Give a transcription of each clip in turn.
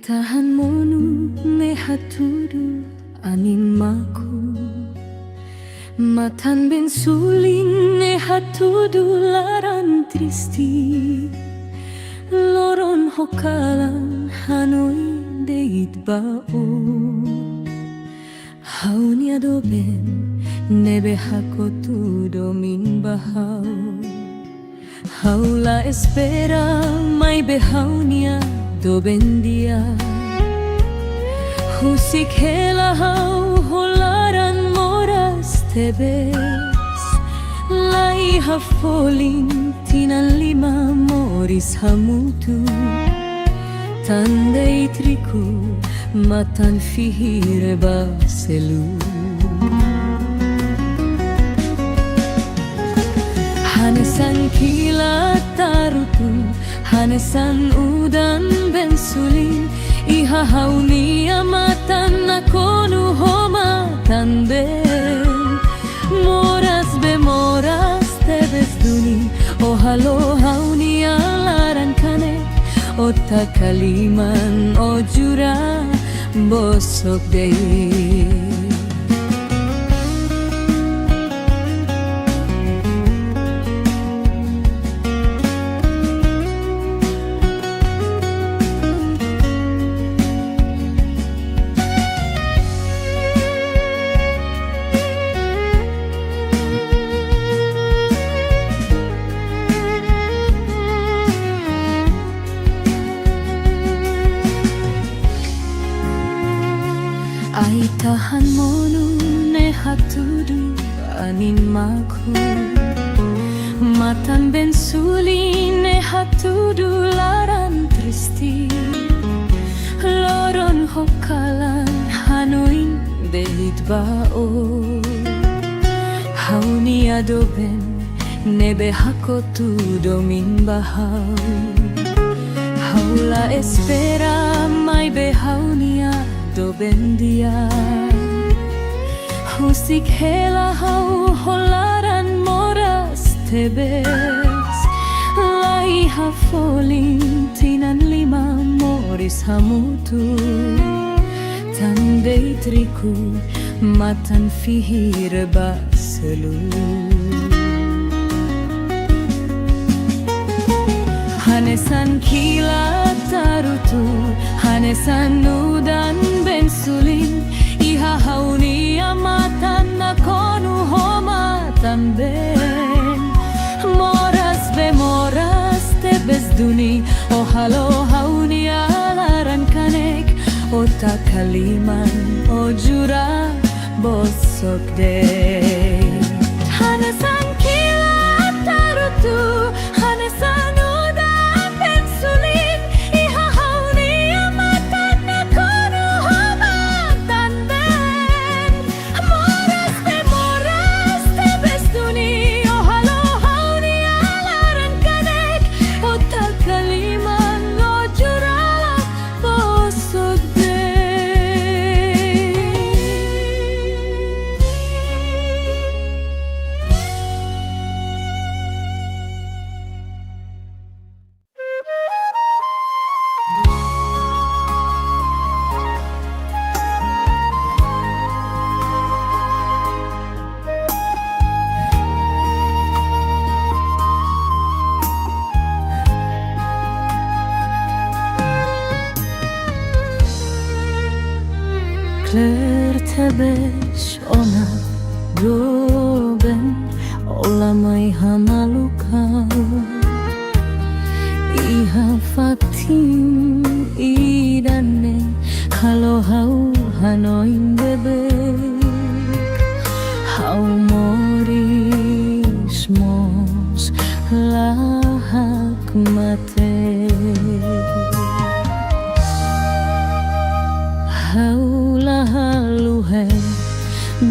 tahan monu ne hatudu animaku matan ben suling ne hatudu laran tristi loron hokalan hanoi deit bao haunia doben nebe hakotu domin bahau haula espera mai behaunia doben dia husik hela hau holaran moras tebes lai hafolin tinan lima moris hamutu tandei triku matan fihire baselu hanesan kilat tarutu hanesan udan bensulin iha haunia matan nakonu homa tanden moras bemoras tebes duni ohalo haunia laran kane ota kaliman ojura bosok dei ai tahan monu ne hatudu anin maku matan ben suli ne hatudu laran tristi loron hokalan hanoin deit bao hauni adoben nebe hakotu domin bahau haula espera mai behaunia doben dia husik hela hau holaran moras tebes lai hafolin tinan lima moris hamutu tandei triku matan fihir baselu hanesan kilat tarutu hanesan udan bensulin iha haunia matan nakonu homa tamben moras bemoras tebes duni ohalo haunia laran kanek ota kaliman ojura bosok dei hanesan kilat tarutu hanesan udan bensulin iha haunia matan nakonu homa tanden moras bemoras tebes duni ohalo haunia laran kanek ota kaliman ojura bosok Kler tebesh ona doben olamai hamaluka iha fatim idane halo hau hanoin bebek hau moris mos lahak mate haula haluhe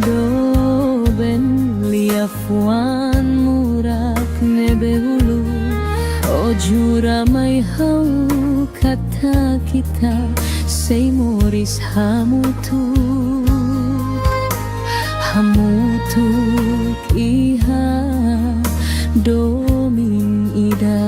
doben liafuan murak nebehulu ojura mai hau kata kita sei moris hamutu iha domin ida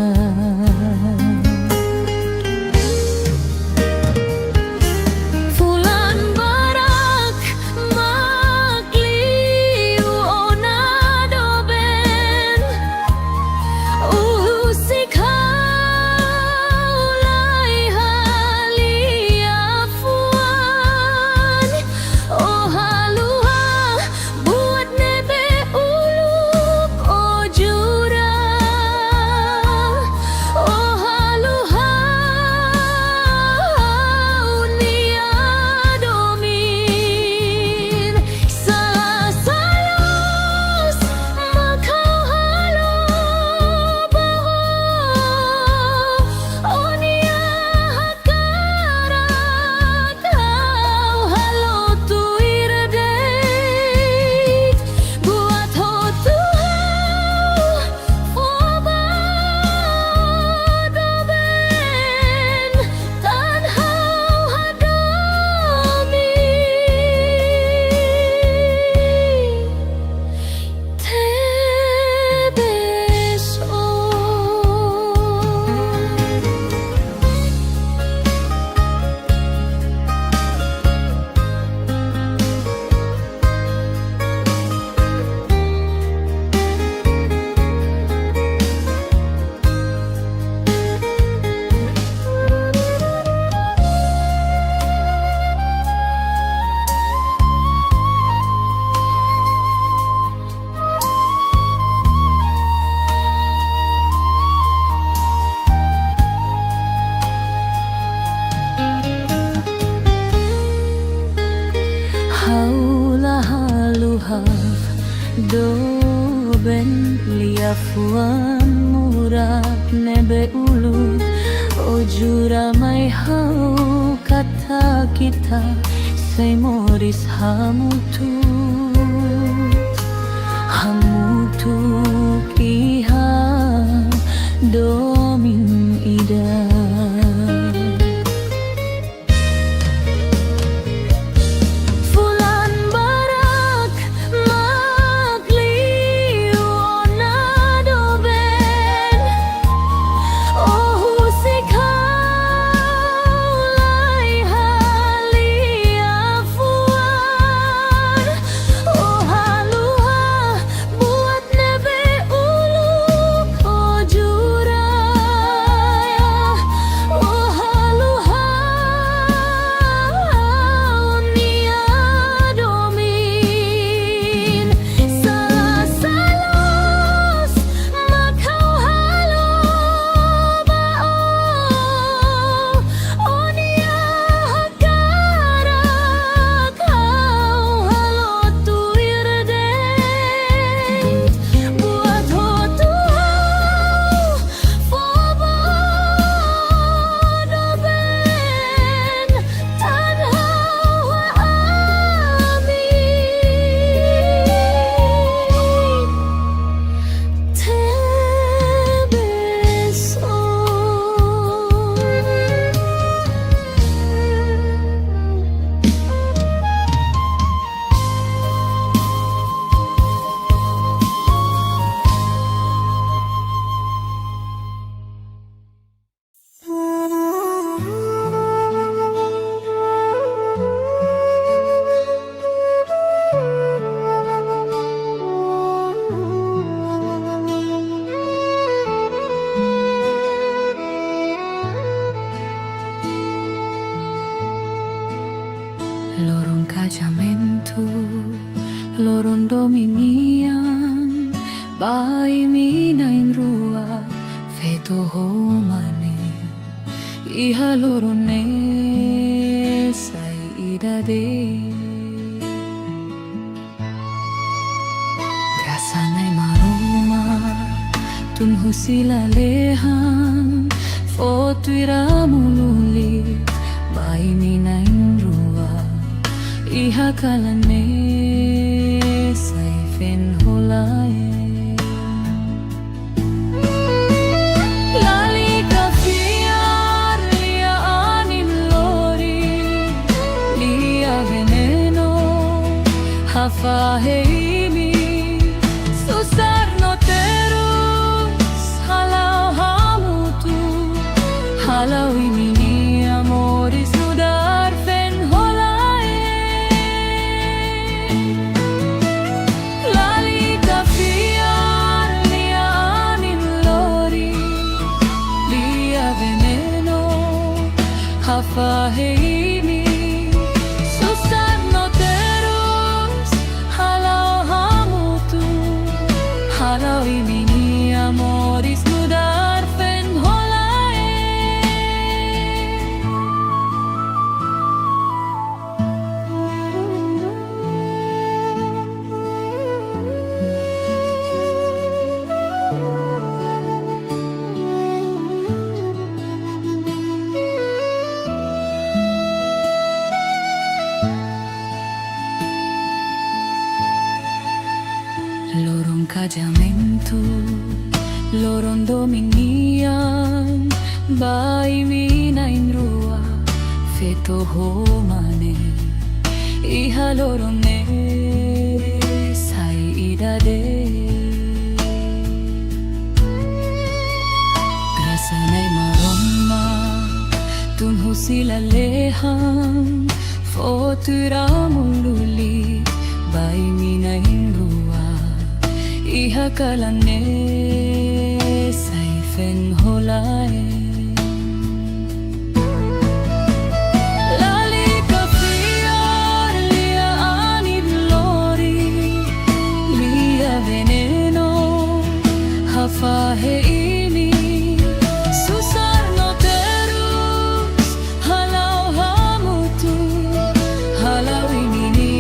haula haluhav do ben liafuan murab nebe ulu ojura mai hau kata kita say moris hamutu iha domin ida lorong casamentu, lorong dominian, bai mina in rua, feto homane, iha lorone sai idade. Grasanai maruma, tun husila lehan, foto iramululi, bai mina in rua. Iha kalane saifen holae lali kafiar lia anin lori lia veneno hafa heimi susar no terus halau hamutu halau imini amoris nudar fen Hafaheimi susar no terus halau hamutu halau imini amoris nudar fen holae lorong casamentu, lorong dominian, bai mina in rua, feto homane, iha lorong ne sai idade. Grasanai maroma, tun husila lehan, foto iramululi, bai mina in rua. Iha kalane saifen holae lali kafiar lia anin lori lia veneno hafa heimi susar no terus halau hamutu halau imini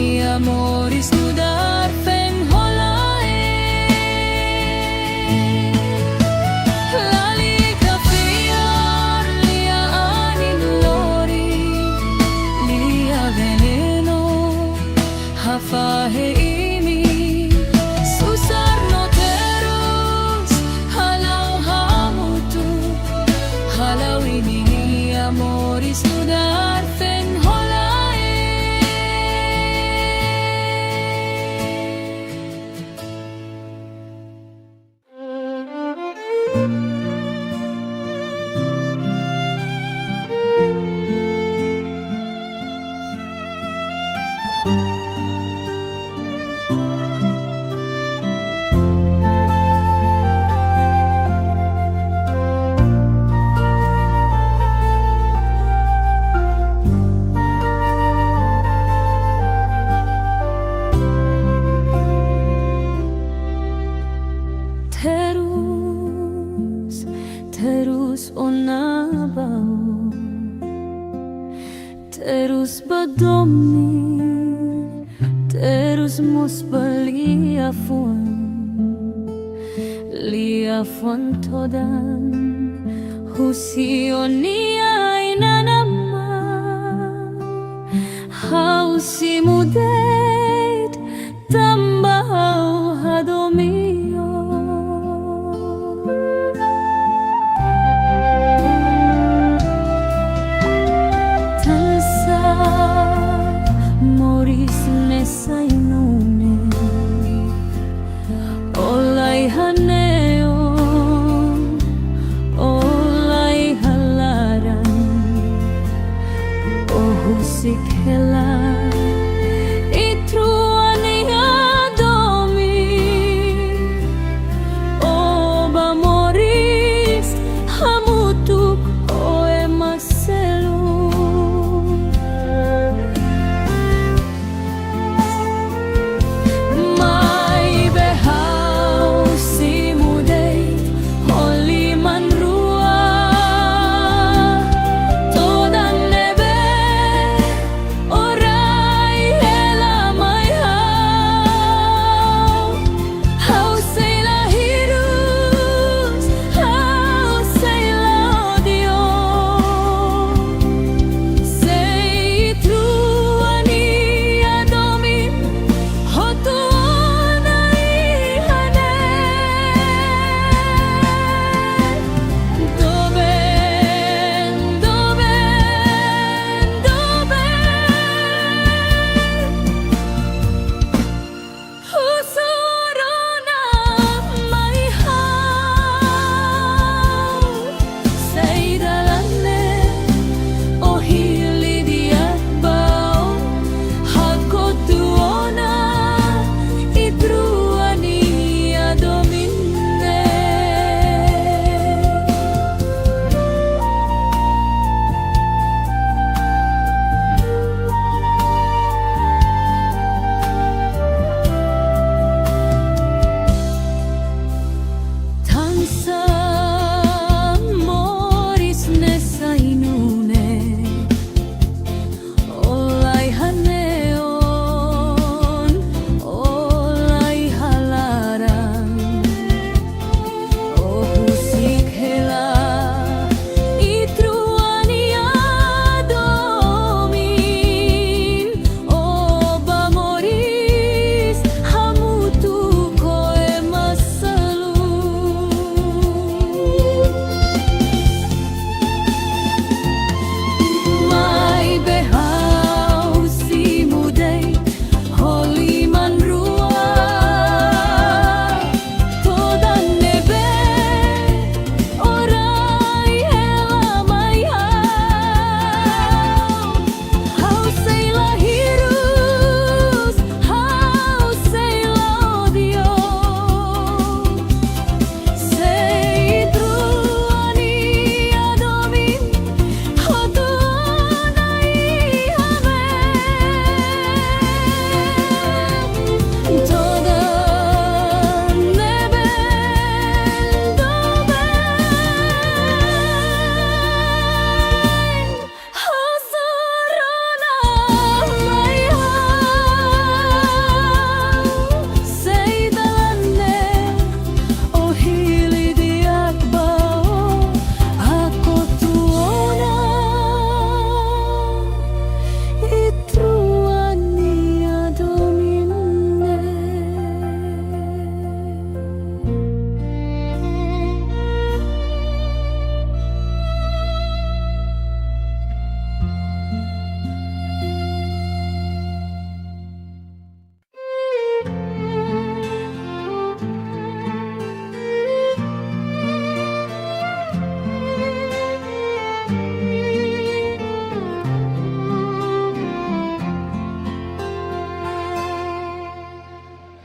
Faheimi susar no terus halau hamutu halau ini amoris nudar fen holae terus onabau terus badomni terus musbali liafon todan husionia inanama hausi mudet tambahau hadomio sainune olai haneo olai halaran ohusik hela itruani adomi oba moris hamutuk oe maselu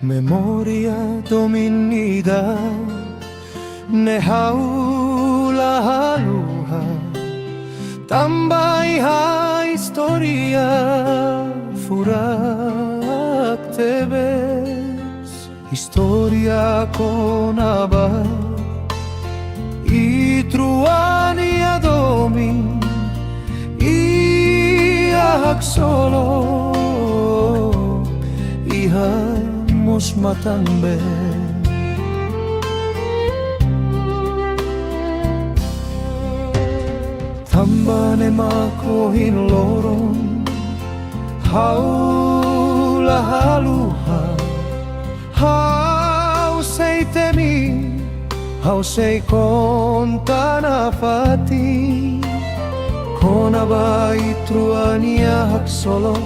Memoria dominida ne haula haluha tambay ha historia furak tebes historia con abad y truania domi y solo ihamos matambe tambane makohin lorong haula haluha hau sei temi hau sei kontana fati kona ba itruania hak solo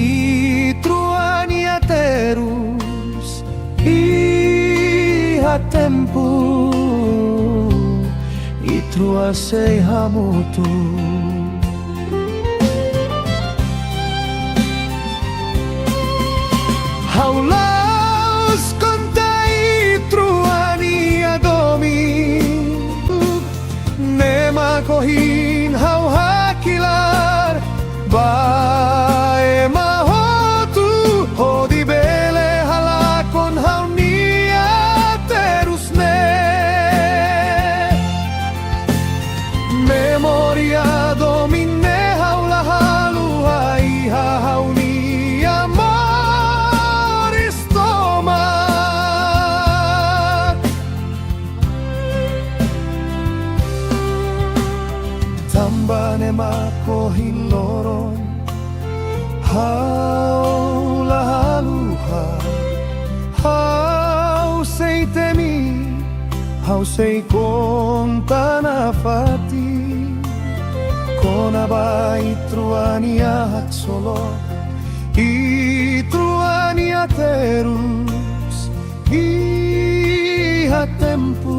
itruania terus iha tempu itrua sei hamutu haulaus konta itruania domi nema kohin hau hakilar bae mahotu hodi bele halakon hau nia terus ne memoria domine haula halua iha hau nia moristoma tambane makohin loron haula haluha hau sei temi hau sei kontana fati kona ba itruania hak solo itruania terus iha tempu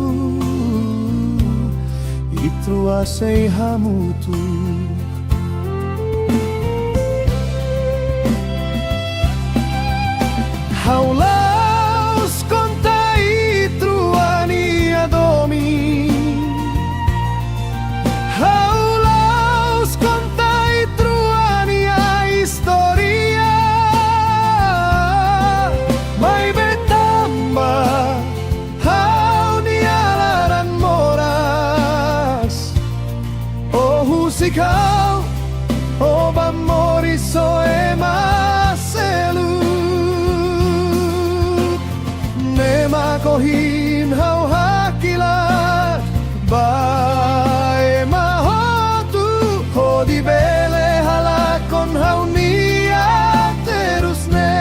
itrua sei hamutu haulaus konta itruania domi haulaus konta itruania historia mai betamba hau nialaran moras oh husikau oh bamoriso emaselu nema kohin hau hakilat bae mahotu hodi bele halakon hau nia terus ne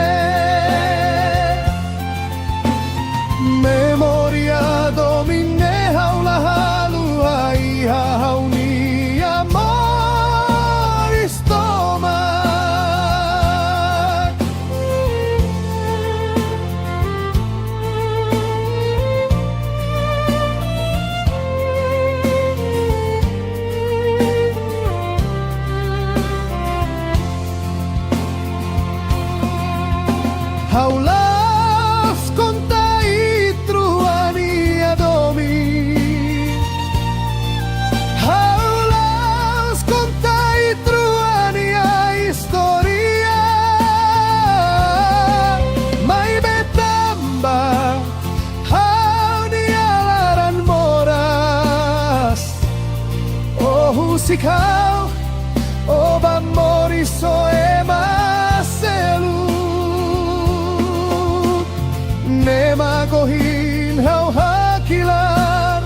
memoria domine haula halua iha hau nia moristoma haulaus konta itruania domi haulaus konta itruania historia mai betamba hau nialaran moras oh husikau oh bamoriso emaselu nema kohin hau hakilar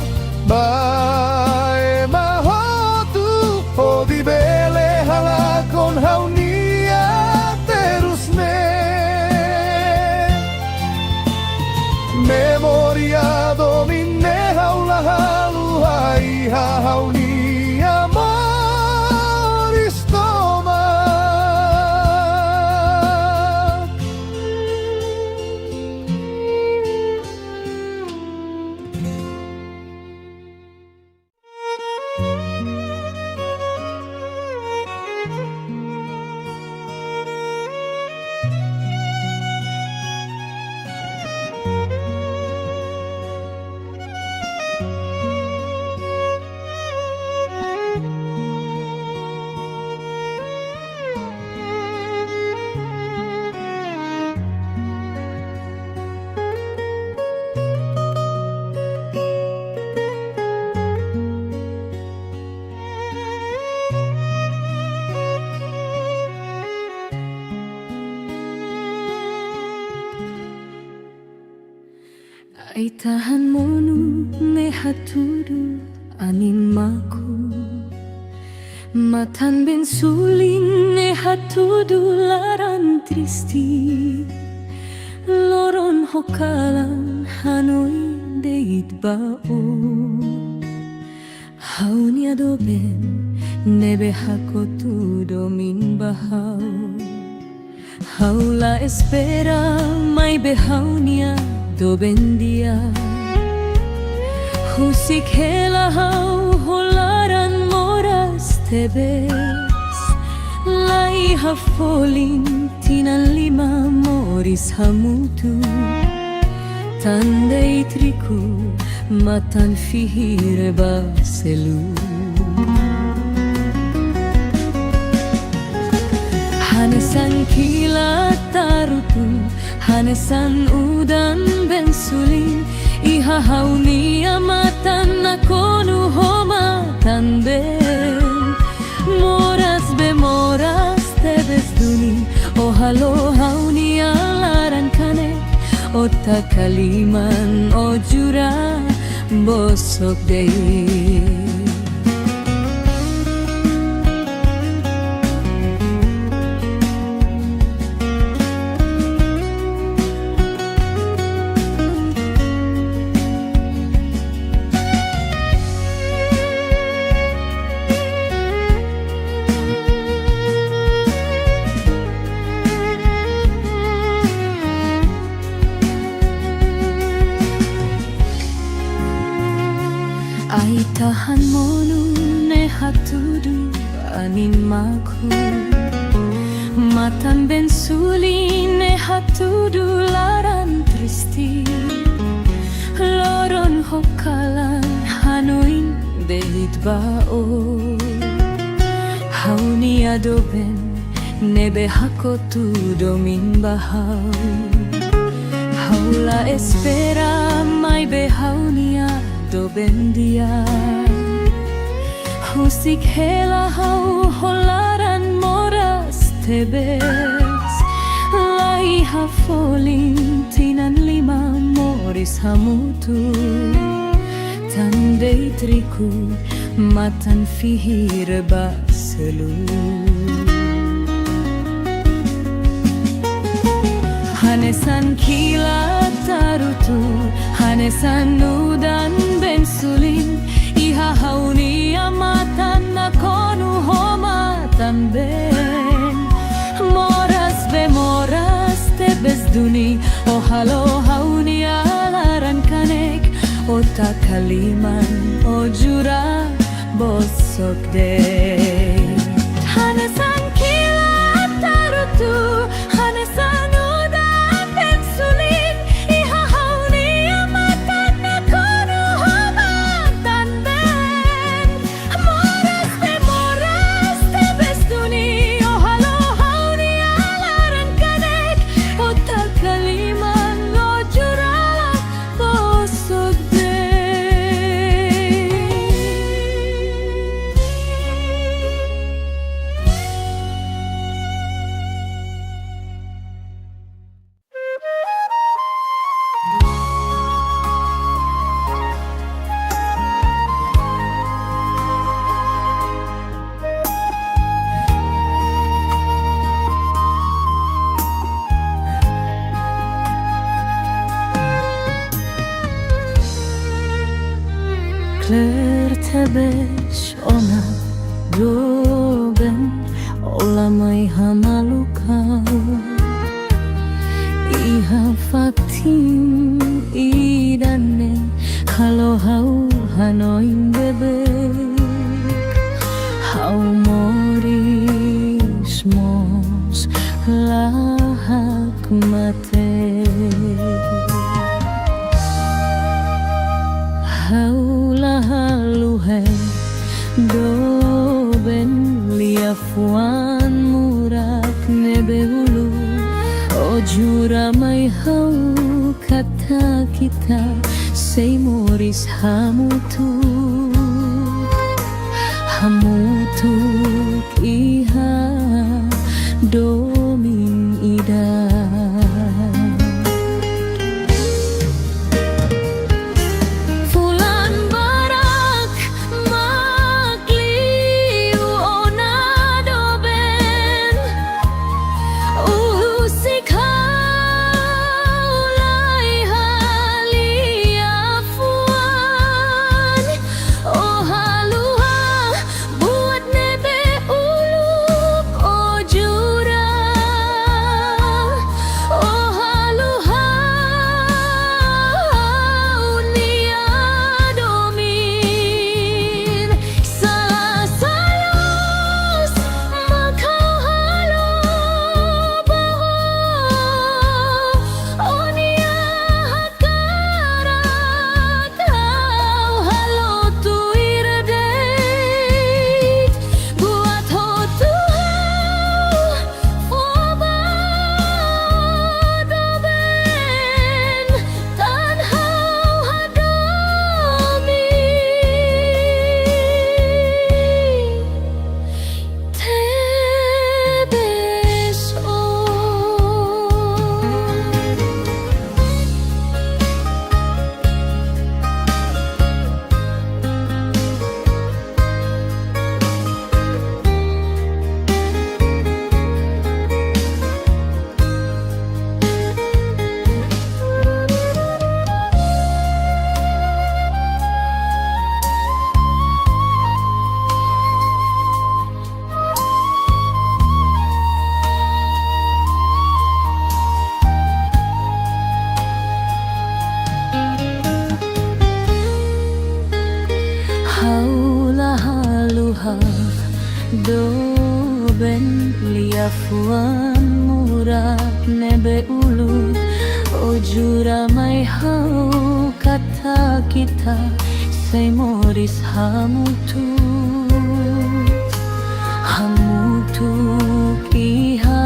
bae mahotu hodi bele halakon hau nia terus ne memoria domine haula halua iha hau nia moristoma Ay tahan monu ne hatudu animaku Matan ben suling ne hatudu laran tristi Loron hokalan hanoi deit bao Haunia doben nebe hakotu domin bahau Haula espera mai behaunia doben dia Husik hela hau holaran moras tebes Lai hafolin tinan lima moris hamutu Tandai triku matan fihir baselu Hanesan kilat tarutu Hanesan udan bensulin Iha hauni amatan nakonu homatan ben Moras bemoras tebes duni Ohalo hauni alaran kane Ota kaliman ojura bosok dei Ay tahan monu ne hatudu animaku Matan ben suli ne hatudu laran tristi Loron hokalan hanoin deit bao Hauni adoben nebe hakotu domin bahau Haula espera mai behaunia doben dia Husik hela hau holaran moras tebes Lai hafolin tinan lima moris hamutu Tandai triku matan fihir baselu Hanesan kilat tarutu Hanesan udan bensulin Iha hauni amatan nakonu homatan ben Moras bemoras tebes duni Ohalo hauni alaran kanek Ota kaliman ojura bosok dei Hanesan kilat tarutu Hanesan Kler tebeş ona doben olamay hamalukau Iha fatim idane halo hau hanoin bebek Hau moris mos lahak mate Haula haluhe doben liafuan murak nebehulu Ojura mai hau kata kita sei moris hamutu Hamutuk iha domin ida Hafuan murah nebe ulut Ojura mai hau kata kita Say moris hamutu iha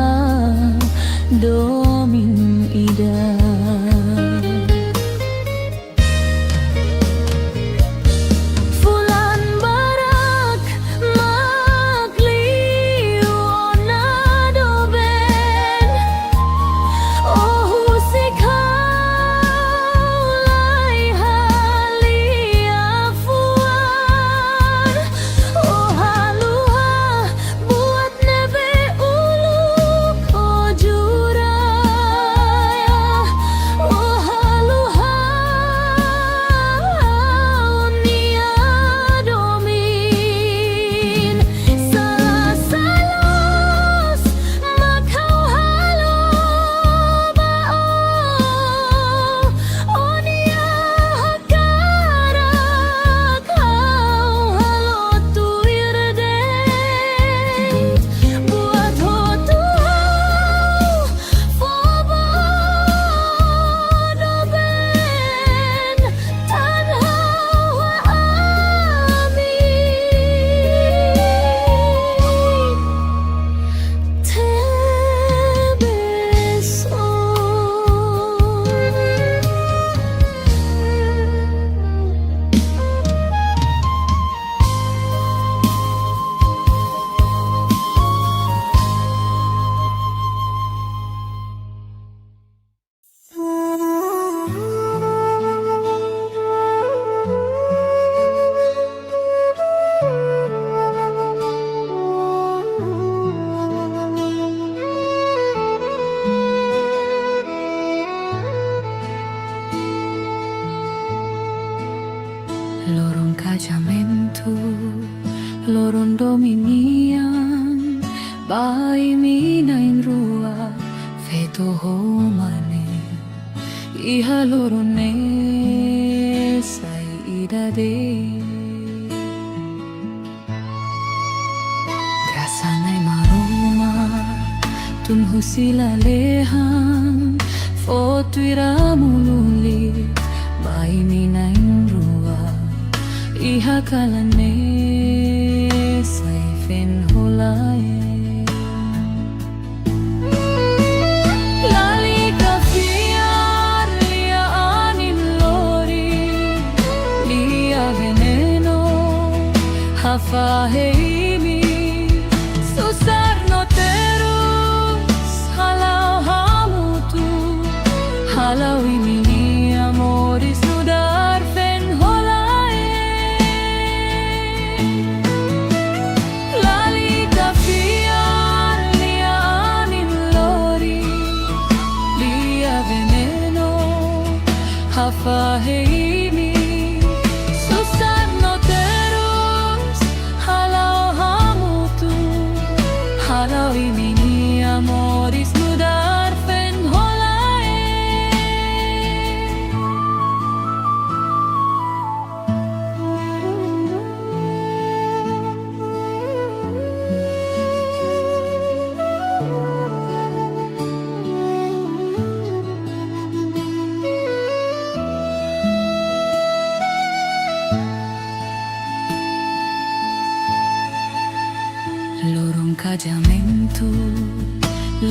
domin ida Lorong kajamentu, lorong dominian, bai minain rua, feto homane, iha lorone sai idade. Grasanai maroma, tun husila lehan, fotuira mululi, bai minain rua. Iha kalane saifen holae Lali kafiar lia anin lori Lia veneno hafa heimi Susar no terus halau hamutu Halau imini amoris nudar fen holae Hafa heimi susar no terus halau hamutu halau imini amoris nudar fen holae Lorong kajamentu,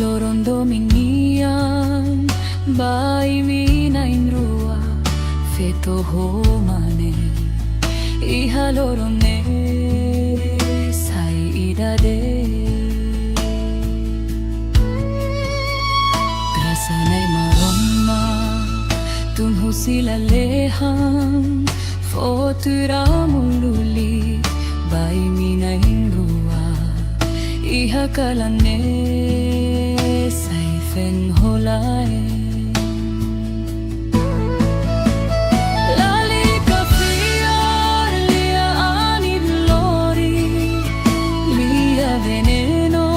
lorong dominian, bai minain rua, feto homane, iha lorone sai idade. Grasanai maroma, tun husila lehan, fotura mululi, bai minain rua. Iha kalane saifen holae Lali kafiar lia anin lori Lia veneno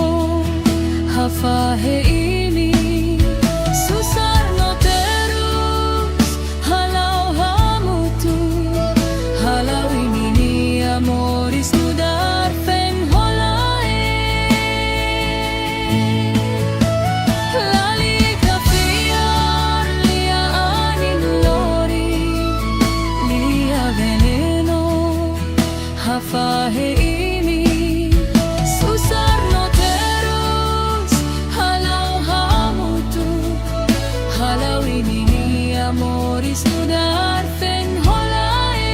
hafa heimi Susar no terus halau hamutu Halau imini amoris nudar fen holae halawini amoris nudar fen holae.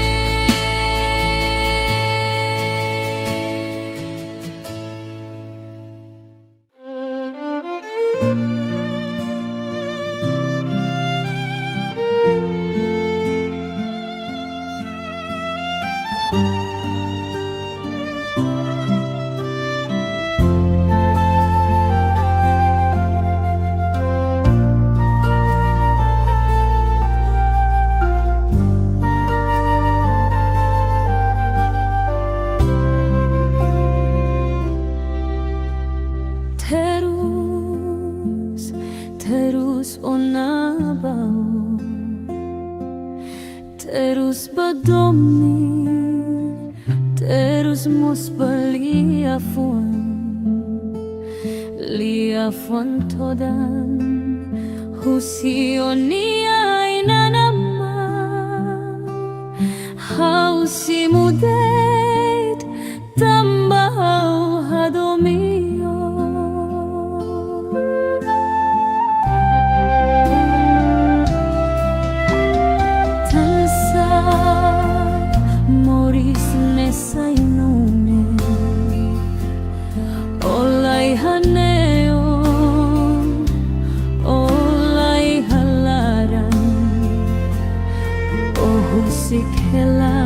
Terus onabao, terus badomni, terus mosbaliafuan, liafuan todan, husionia inanama, hausi mudet, tambahau hadomio. Olay haneon, olay halaran, oh husik hela,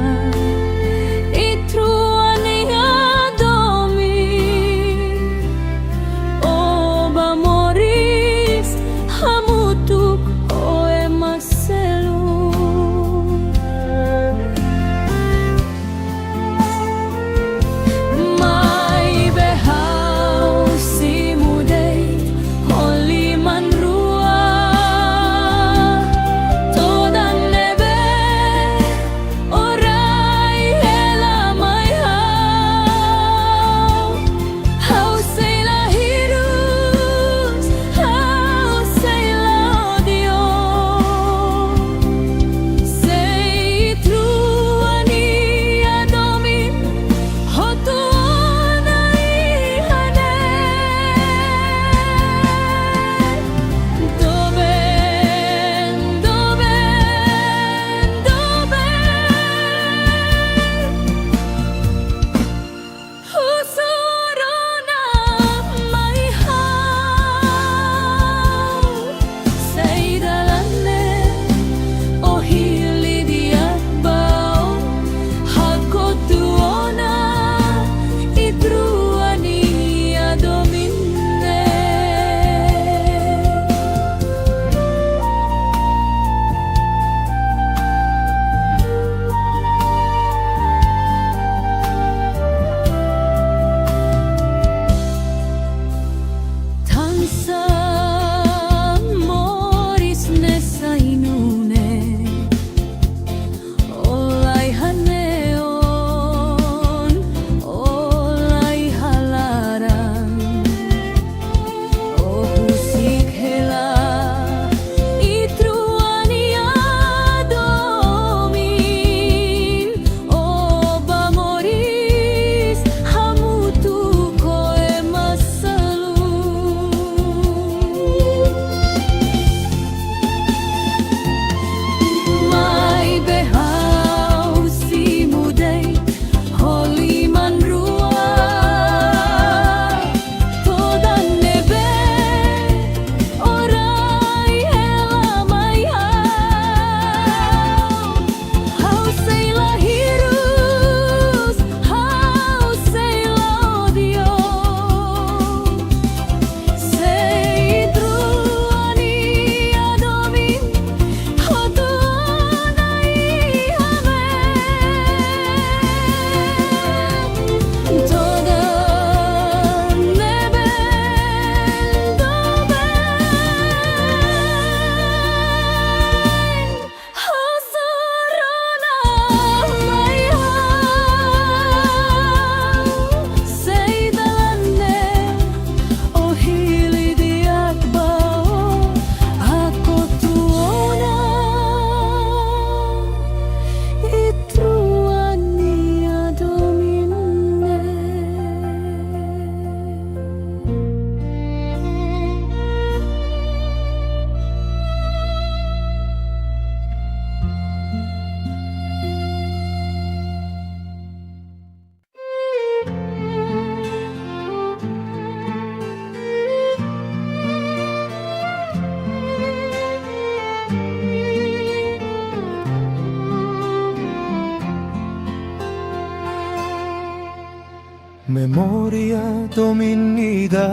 Memoria dominida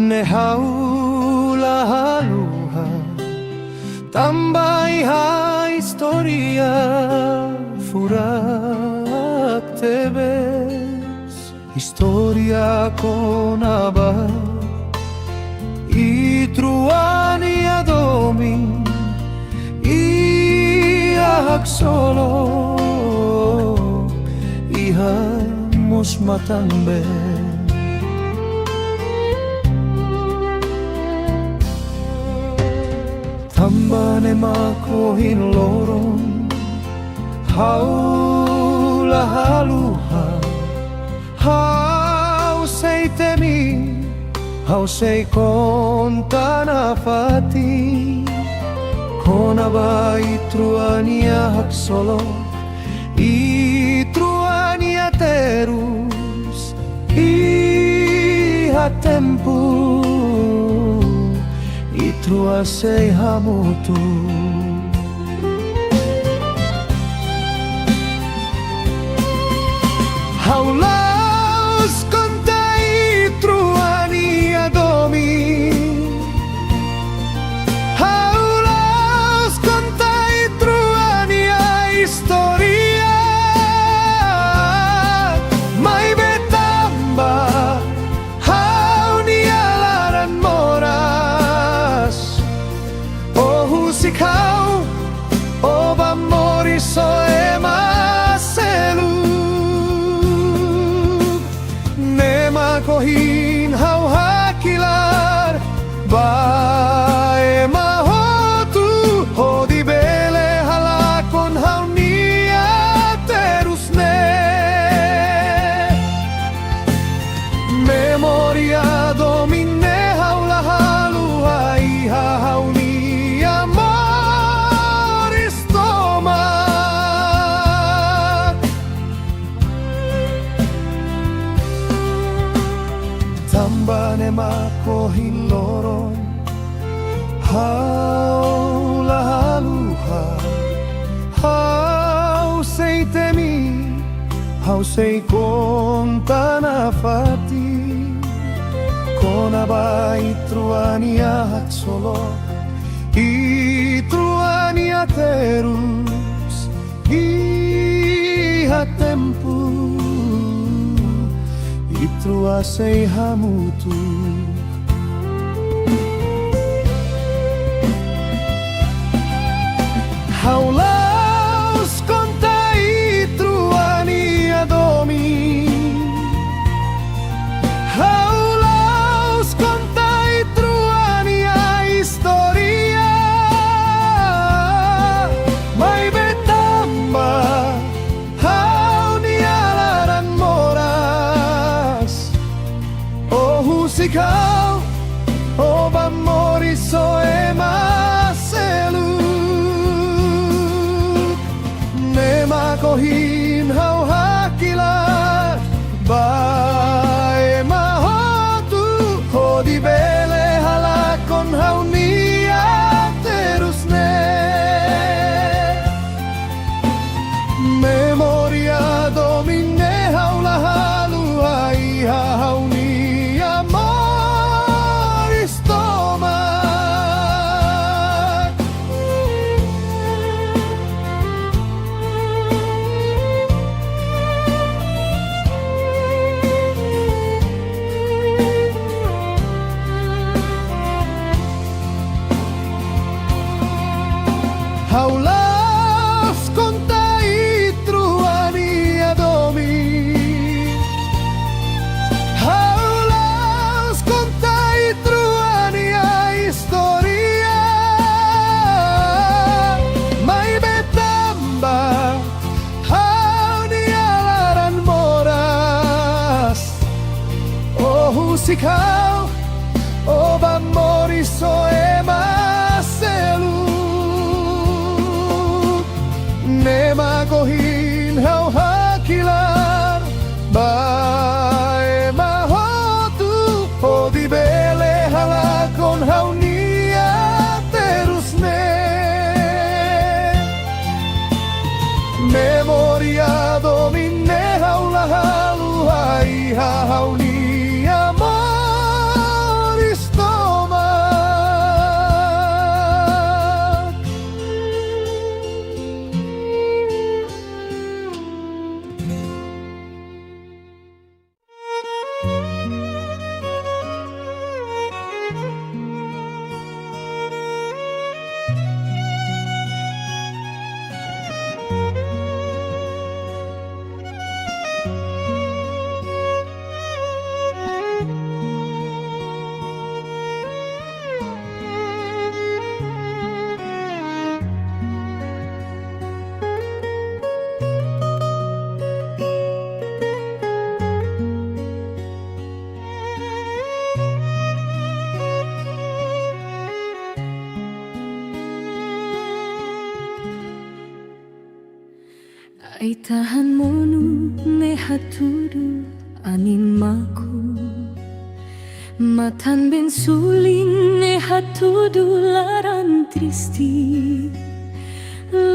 ne haula haluha tambai ha historia furak tebes historia con aba I truania domin I ahak solo ihamos matambe tambane makohin loron haula haluha hau sei temi hau sei kontana fati kona bai truania hak solo I truania terus I hatempu I trua sei hamutu haulaus kontai truania domi haulaus kontai truania historia mai betamba haunia laran moras oh husikau oh bamori soema kohin hau hakilar bae mahotu hodi bele halakon hau nia terus ne memoria domine haula halu iha hau nia moristoma tambane makohin loron haula haluha hau sei temi hau sei kontana fati kona bai truania hak solo I truania terus I hatempu I trua sei hamutu haulaus kontai truania domi haulaus kontai truania historia mai betamba haunia laran moras oh husikau oh bamori soema selu nema kohin hau hakilar bae mahotu hodi bele halakon hau nia terus ne memoria domine haula halu iha hau nia moristoma haulaus kontai truania domi haulaus kontai truania historia mai betamba haunia laran moras oh husikau oh bamori soema selu nema kohin hau hakilar bae mahotu hodi bele halakon hau nia terus ne memoria domine haula haluha Ai tahan monu ne hatudu animaku Matan ben suling ne hatudu laran tristi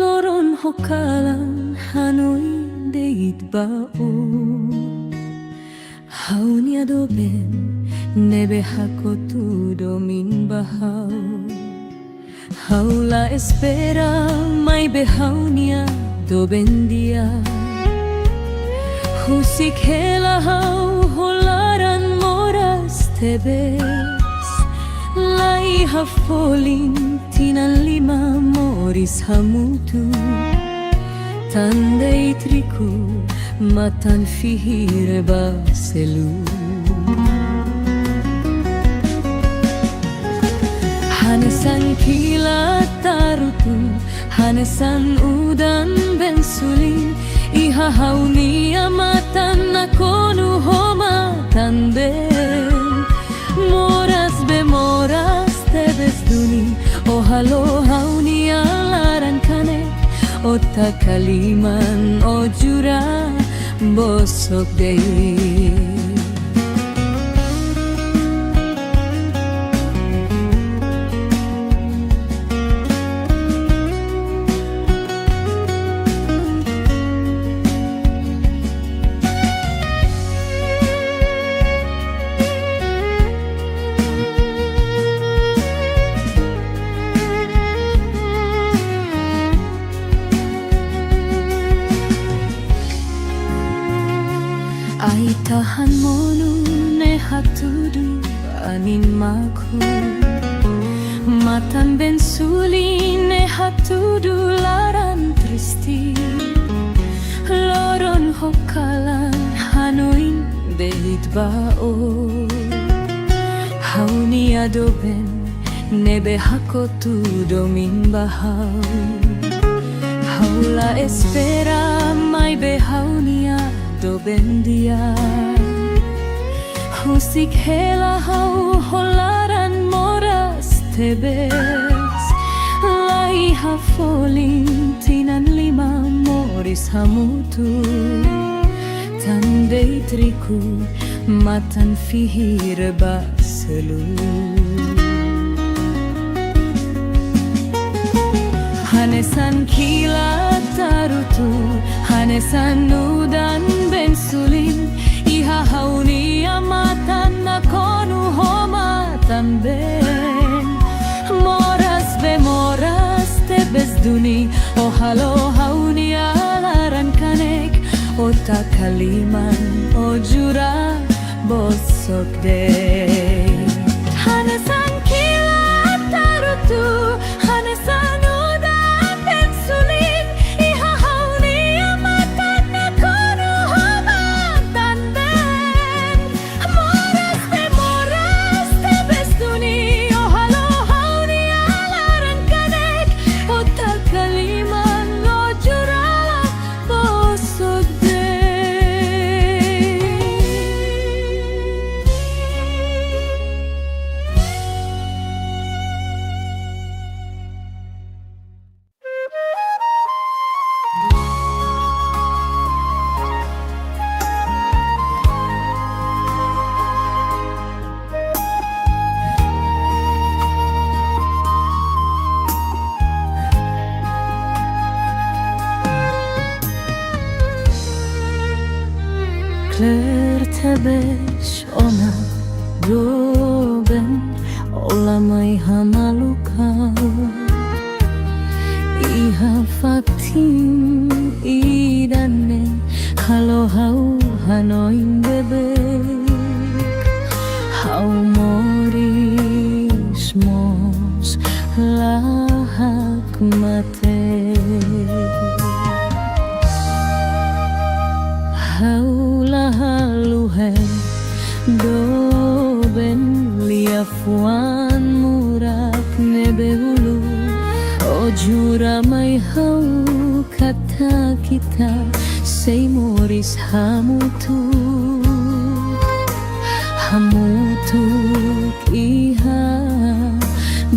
Loron hokalan hanoi deit bao Haunia doben nebe hakotu domin bahau Haula espera mai behaunia doben dia Husik hela hau holaran moras tebes Lai hafolin tinan lima moris hamutu Tandai triku matan fihir baselu Hanesan kilat tarutu Hanesan udan ben sulin Iha hauni amatan nakonu homatan ben Moras be moras tebes duni O halo hauni alaran kane Ota kaliman o jura bosok dei Ai tahan monu ne hatudu animaku Matan ben suli ne hatudu laran tristi Loron hokalan hanoin deit bao Hauni adoben nebe hakotu domin bahau Haula espera mai behaunia doben dia Husik hela hau holaran moras tebes Lai hafolin tinan lima moris hamutu Tandai triku matan fihir baselu Hanesan kilat tarutu Hanesan udan ben sulin Iha hauni amatan nakonu homatan ben Moras be moras tebes duni O halo hauni alaran kanek Ota kaliman o jura bosok dei Hanesan kilat tarutu Hanesan Kler tebesh ona doben olamai hamaluka Iha fatim idanen halo hau hanoin bebek Hau moris mos lahak mate Haula haluhe doben liafuan murak nebehulu O jura mai hau kata kita sei moris hamutu iha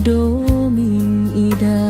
domin ida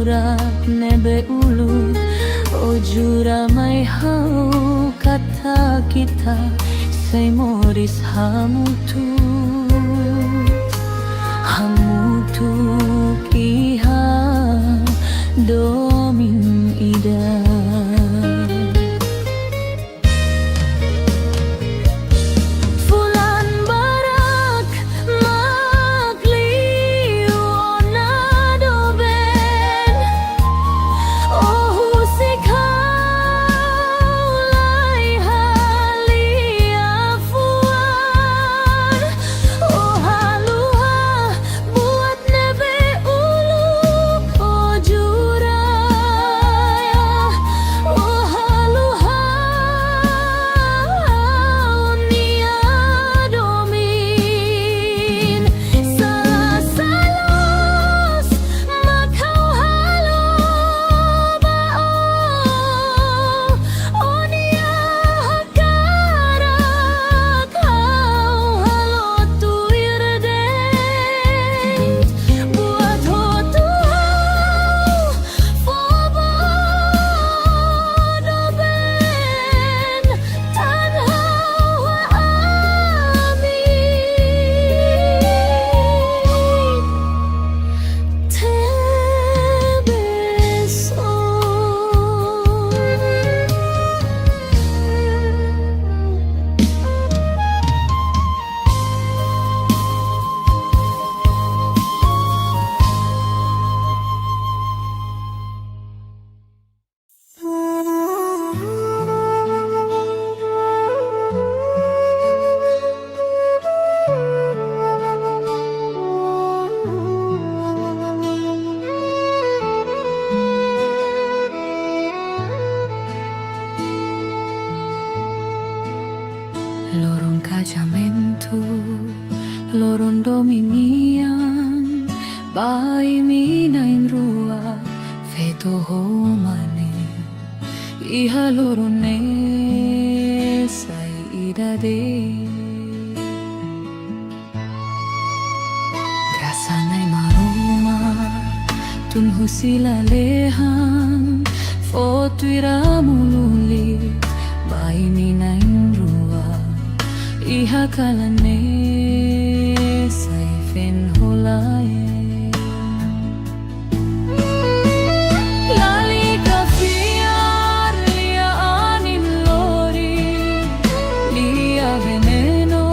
jura nebe ulu o jura mai hau kata kita say moris hamutu kiha domin ida Lorong casamentu, lorong dominian, bai mina in rua, feto homane, iha lorone sai idade. Grasanai maruma, tun husila lehan, foto iramululi, bai mina in rua. Iha kalane saifen holae lali kafiar lia anin lori lia veneno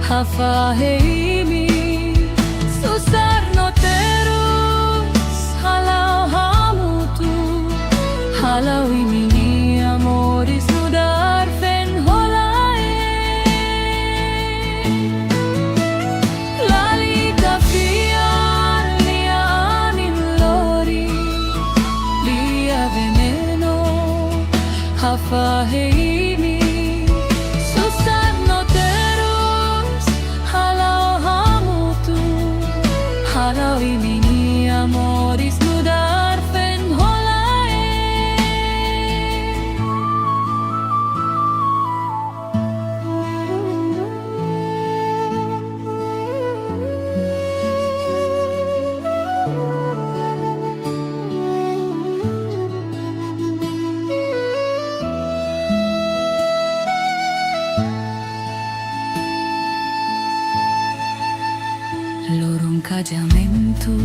hafa heimi susar no terus halau hamutu halau imini amoris nudar fen Hafaheini susah no terus halau hamutu halau imini amoris nudar fen holae lorong casamentu,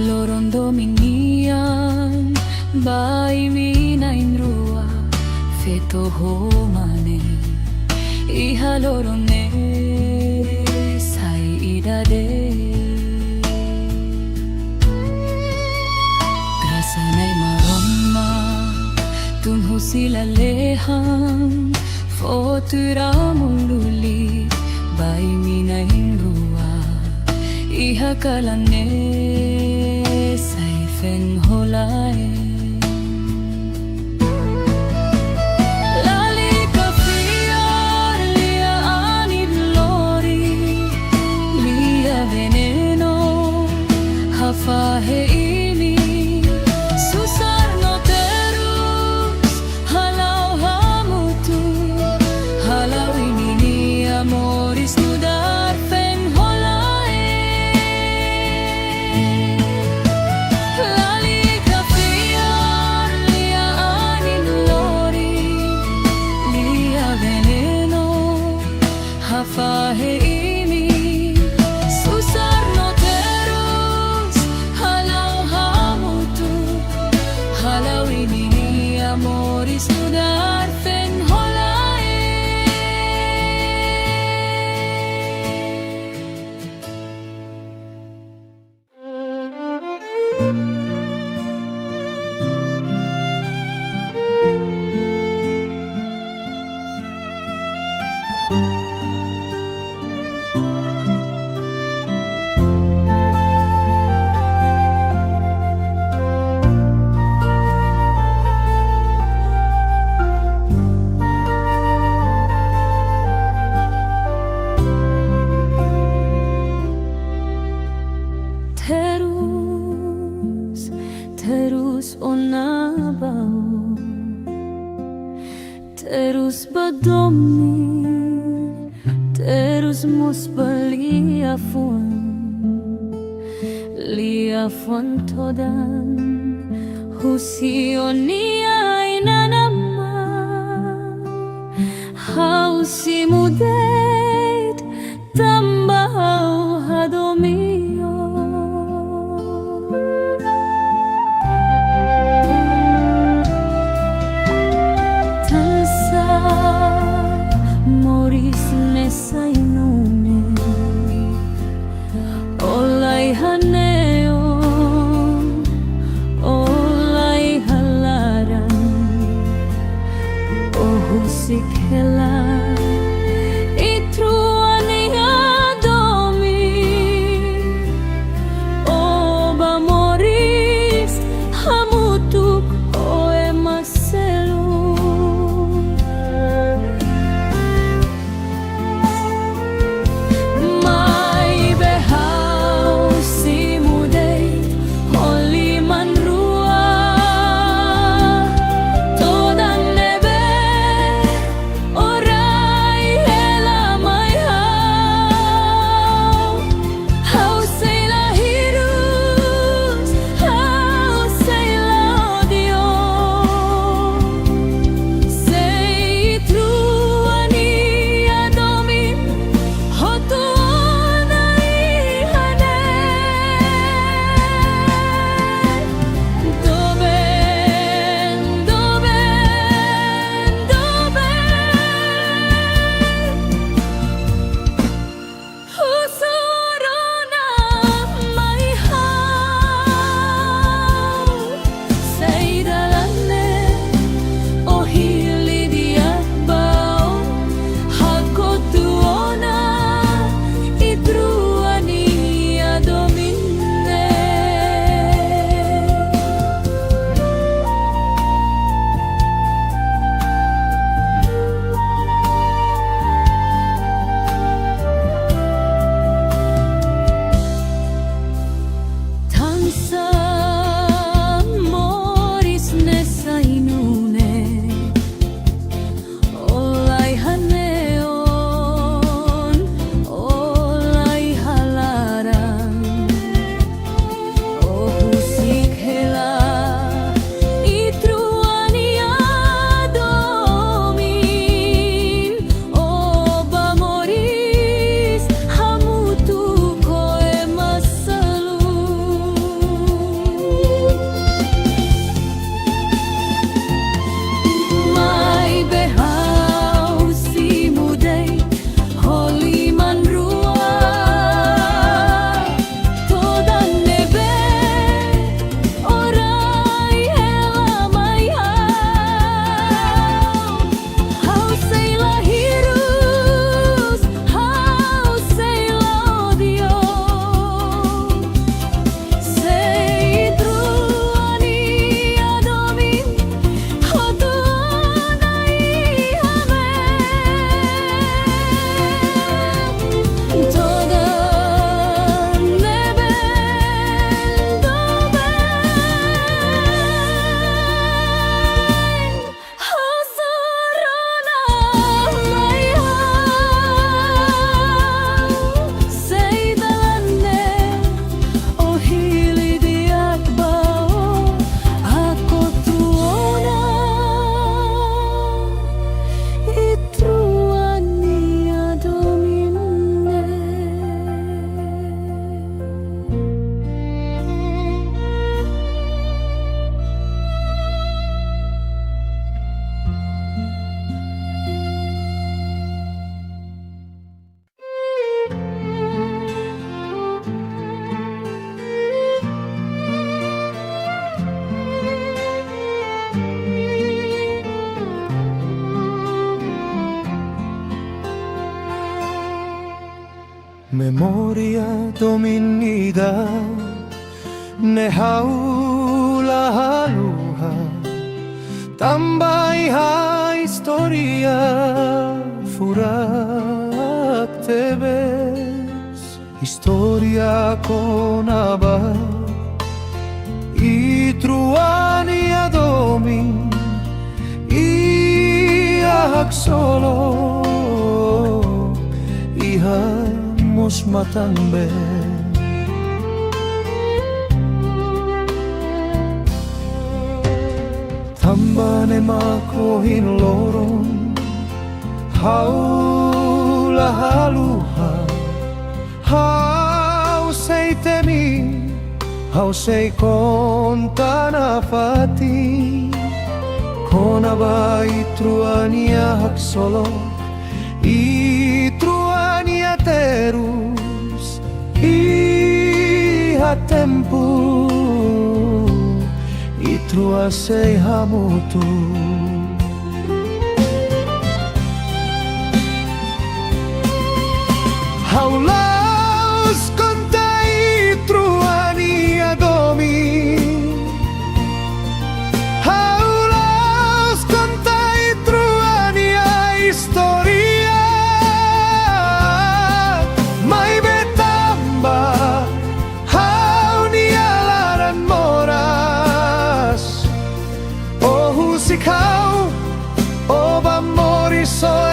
lorong dominian, bai mina in rua, feto homane, iha lorone sai idade. Grasanai maroma, tun husila lehan, foto iramululi, bai mina in rua. Iha kalane saifen holae lali kafiar lia anin lori lia veneno hafa heini susar no terus halau hamutu halau imini amoris nudar fen holae sudar fen holae terus onabau terus badomi terus musbali liafon todan husionia inanama hausi mudet tambahau hadomio sainune olay haneo olay halaran ohusik hela itruania dominida ne haula haluha tambay ha historia furak tebes historia con abad y truania domin y ahak solo ihamos matambe tambane makohin loron haula haluha hau sei temi hau sei kontanafati konaba itruania hak solo itruania terus iha tempu itrua sei hamutu haula